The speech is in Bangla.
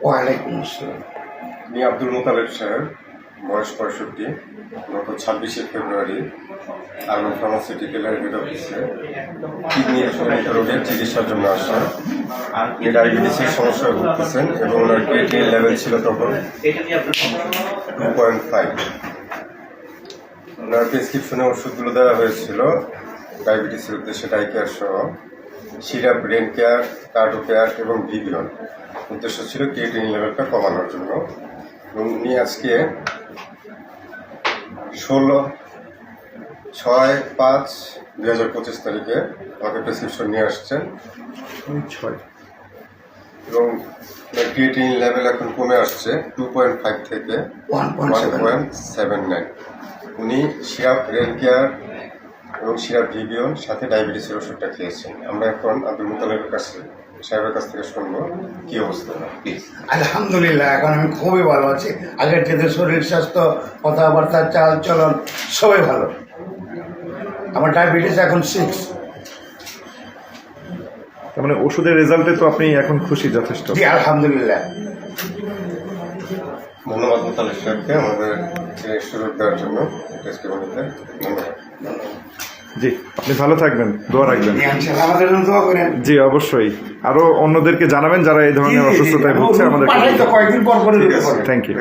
ওয়ালাইকুম আসসালাম। আমি আব্দুল মোতালেব সাহেব, বয়স 65, গত 26শে ফেব্রুয়ারি আর্মান ফার্মাসিউটিক্যালের হেড অফিসে কিডনি জনিত রোগের চিকিৎসার জন্য আসেন। উনি ডায়াবেটিসের সমস্যায় ভুগতেছেন এবং ওনার ক্রিয়েটিনিন লেভেল ছিল তখন 2.5। ওনার প্রেসক্রিপশনে ওষুধগুলো দেওয়া হয়েছিল ডায়াবেটিসের উদ্দেশ্যে ডাইকেয়ার সহ সিরাপ, ব্রেন কেয়ার, কার্ডো কেয়ার এবং ভিভিয়ন। উদ্দেশ্য ছিল ক্রিয়েটিনিন লেভেলটা কমানোর জন্য। এবং উনি আজকে 16/5/2025 তারিখে আমাকে প্রেসক্রিপশন নিয়ে আসছেন 6 এবং ক্রিয়েটিনিন লেভেল এখন কমে আসছে 2.5 থেকে 1.79। উনি সিরাপ, ব্রেন কেয়ার এবং সিরাপ, ভিভিয়ন সাথে ডায়াবেটিসের ওষুধটা খেয়েছেন। আমরা এখন আব্দুল মোতালেবের সাহেবের কাছ থেকে শুনবো কি অবস্থা। আলহামদুলিল্লাহ, এখন আমি খুবই ভালো আছি। আগের থেকে শরীর স্বাস্থ্য, কথাবার্তা, চাল চলন সবই ভালো। আমার ডায়াবেটিস এখন 6। তার মানে ওষুধের রেজাল্টে তো আপনি এখন খুশি যথেষ্ট? জি আলহামদুলিল্লাহ। ধন্যবাদ মোতালেব সাহেবকে আমাদের সুযোগ দেওয়ার জন্য টেস্টিমনিতে। ধন্যবাদ। জি, আপনি ভালো থাকবেন, দোয়া রাখবেন। ইনশাআল্লাহ আমাদের জন্য দোয়া করেন। জি অবশ্যই, আরো অন্যদেরকে জানাবেন যারা এই ধরনের অসুস্থতায় ভুগছে আমাদের। কয়েকদিন পর থ্যাংক ইউ।